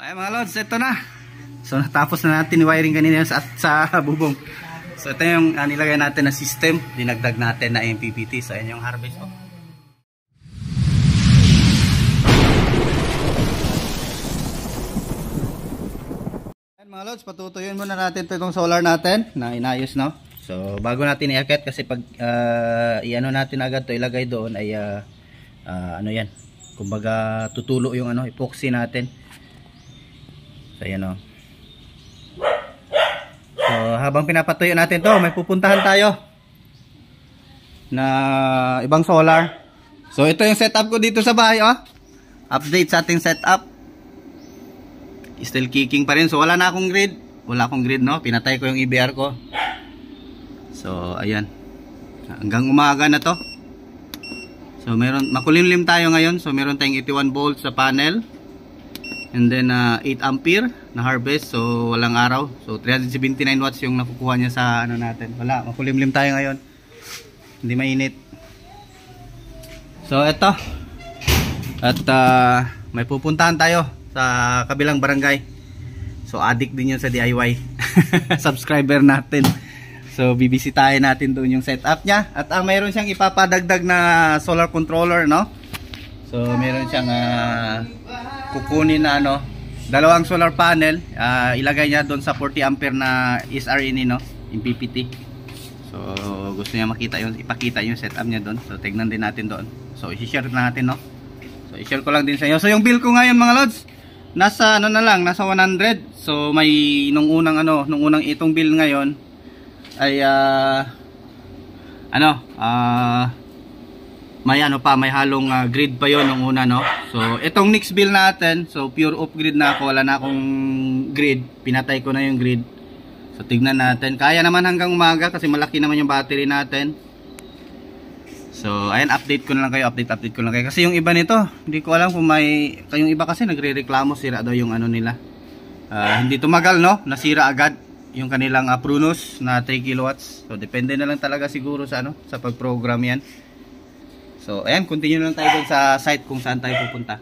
Ay mga lods, ito na. So natapos na natin i-wiring kanina sa bubong. So ito yung nilagay natin na system. Dinagdag natin na MPPT. So ayan yung harvest ko. Ayan mga lods, patutuyuin muna natin itong solar natin na inayos, no. So bago natin i-akit, kasi pag i-ano natin agad to, ilagay doon ay ano yan, kumbaga tutulo yung ano, epoxy natin. So ayan o. So habang pinapatuyo natin to, may pupuntahan tayo na ibang solar. So ito yung setup ko dito sa bahay, oh. Update sa ating setup. Still kicking pa rin. So wala na akong grid. Wala akong grid, no. Pinatay ko yung EBR ko. So ayan. Hanggang umaga na to. So meron, makulimlim tayo ngayon. So meron tayong 81 volts sa panel. And then 8 ampere na harvest. So walang araw. So 379 watts yung nakukuha niya sa ano natin. Wala, makulimlim tayo ngayon. Hindi mainit. So eto. At may pupuntahan tayo sa kabilang barangay. So addict din yun sa DIY. Subscriber natin. So bibisitahin natin doon yung setup niya. At mayroon siyang ipapadagdag na solar controller, no? So meron siyang kukunin na ano, dalawang solar panel, ilagay niya doon sa 40 ampere na SRNE, no, yung PPT. So gusto niya makita yun, ipakita yung setup niya doon. So tignan din natin doon. So i-share natin, no. So i-share ko lang din sa inyo. So yung bill ko ngayon mga lods, nasa ano na lang, nasa 100. So may nung unang itong bill ngayon ay may halong grid pa yon nung una, no. So itong next bill natin, so pure off grid na ako, wala na akong grid, pinatay ko na yung grid. So tignan natin, kaya naman hanggang umaga kasi malaki naman yung battery natin. So ayan, update ko na lang kayo, update ko lang kayo. Kasi yung iba nito, hindi ko alam kung yung iba kasi nagre-reklamo, sira daw yung ano nila. Hindi tumagal, no, nasira agad yung kanilang Prunus na 3 kilowatts. So depende na lang talaga siguro sa ano, sa pag-program yan. So ayan, continue lang tayo dun sa site kung saan tayo pupunta.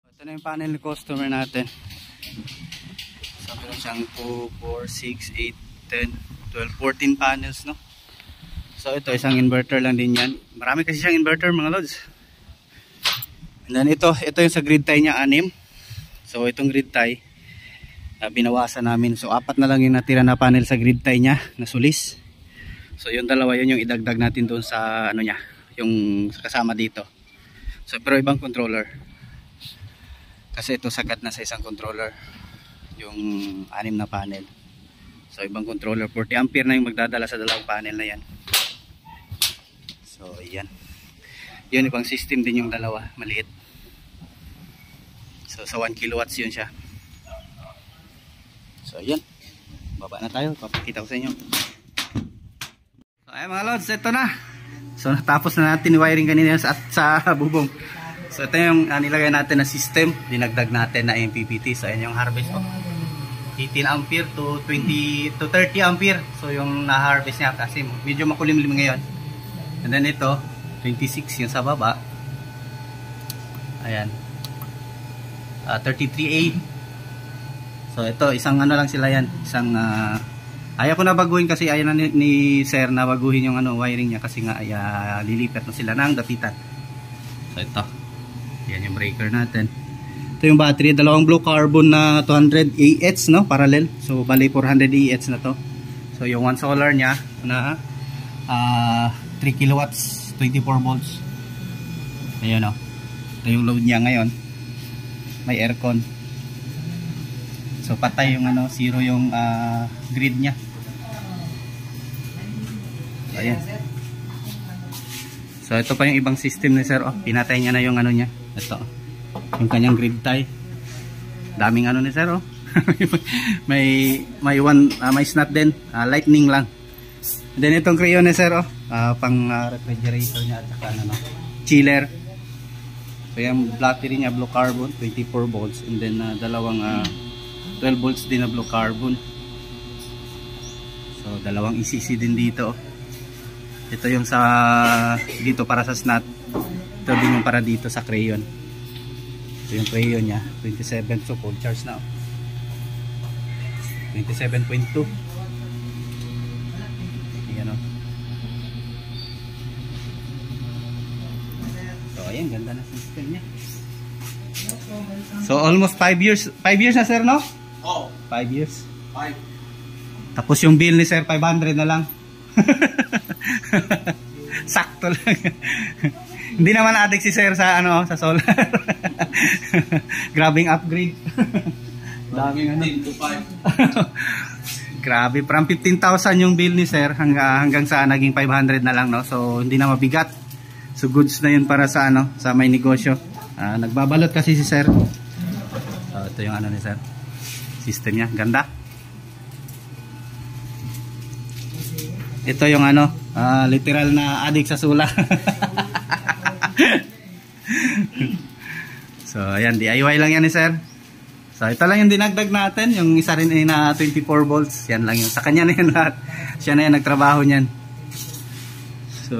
Ito na yung panel ng customer natin. So meron siyang 2, 4, 6, 8, 10, 12, 14 panels, no. So ito, isang inverter lang din yan. Marami kasi siyang inverter mga lods. And then ito yung sa grid tie niya, 6. So itong grid tie binawasan namin. So 4 na lang yung natira na panel sa grid tie niya na sulis. So yung dalawa, yun yung idagdag natin doon sa ano niya, yung kasama dito. So pero ibang controller. Kasi ito sagat na sa isang controller yung 6 na panel. So ibang controller, 40 ampere na yung magdadala sa dalawang panel na yan. So yan. Yun, ibang system din yung dalawa, maliit. So sa 1 kilowatts yun siya. So yan, baba na tayo, papakita ko sa inyo. So ayan mga lods, ito na. So natapos na natin i-wiring kanina sa bubong. So ito yung nilagay natin na system, dinagdag natin na MPPT. So ayan yung harvest ko, 18 ampere to 30 ampere. So yung na-harvest niya kasi medyo makulimlim ngayon. And then ito 26 yung sa baba. Ayan, 33A. So ito, isang ano lang sila yan, isang ayaw ko na baguhin kasi ayaw na ni sir na baguhin yung ano, wiring niya kasi nga lilipat na sila ng dapitan. So ito, yan yung breaker natin. Ito yung battery, dalawang blue carbon na 200 AH, no, parallel. So bali 400 AH na to. So yung one solar niya na 3 kilowatts, 24 volts. Ayun, no. Ito yung load niya ngayon. May aircon. So patay yung ano, zero yung grid niya. So ayan. So ito pa yung ibang system ni sir, oh, pinatay niya na yung ano niya. Ito, yung kanyang grid tie. Daming ano ni sir, oh. may snap din, lightning lang. And then itong crayon ni sir, oh, pang refrigerator niya at saka ano, chiller. So yung battery niya blue carbon, 24 volts, and then dalawang 12 volts din na blue carbon. So dalawang ECC din dito. Ito yung sa dito para sa snot. Ito din yung para dito sa crayon. Ito yung crayon niya, 27, so full charge na. 27.2. Ayan o. So ayan, ganda na system niya. So almost 5 years. 5 years na sir, no? Oo. 5 years. 5. Tapos yung bill ni sir 500 na lang. Sakto lang. Hindi naman addict si sir sa ano, sa solar. Grabing upgrade. Daming ano. 15 to 5. Grabe, from 15,000 yung bill ni sir hanggang sa naging 500 na lang, no. So hindi na mabigat. So goods na yun para sa ano, sa may negosyo. Nagbabalot kasi si sir. So ito yung ano ni sir. System niya, ganda. Ito yung ano, literal na addict sa solar. So ayan, DIY lang yan ni sir. So ito lang yung dinagdag natin, yung isa rin ay na 24 volts. Yan lang yun, sa kanya na yun lahat. Siya na yung nagtrabaho niyan. So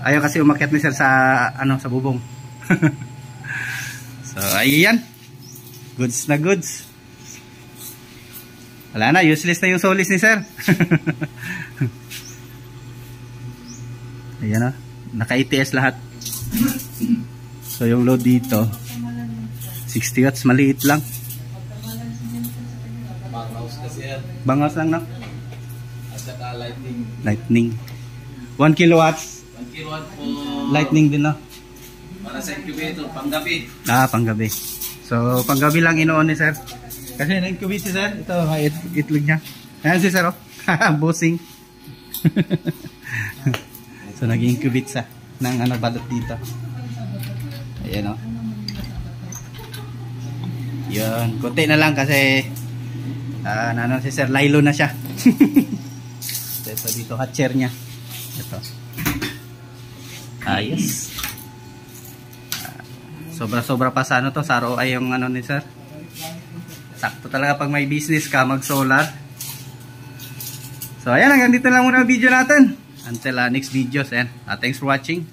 ayaw kasi umakyat ni sir sa ano, sa bubong. So ayan, goods na goods. Wala na, useless na yung solis ni sir. Ayan, naka ATS lahat. So yung load dito 60 watts, maliit lang. Banghouse kasi yan. Bangos lang, no? At saka lightning. Lightning 1 kilowatts. 1 kilowatt po. Lightning din, no? Para sa incubator, panggabi. Panggabi. So panggabi lang inoon ni sir. Kasi na-incubate si sir. Ito, itlog niya. Ayan si sir, oh. Bossing. So nag-incubate sa ng ano, balot dito. Ayan, oh. Yun, konti na lang kasi ano si sir, Lilo na siya. Ito dito, hatcher niya. Ito. Ayos. Sobra-sobra pa sa ano to, sa ROI yung ano ni sir. Sakto talaga pag may business ka, mag-solar. So ayan, hanggang dito lang muna ang video natin. Until next videos. Ayan. Thanks for watching.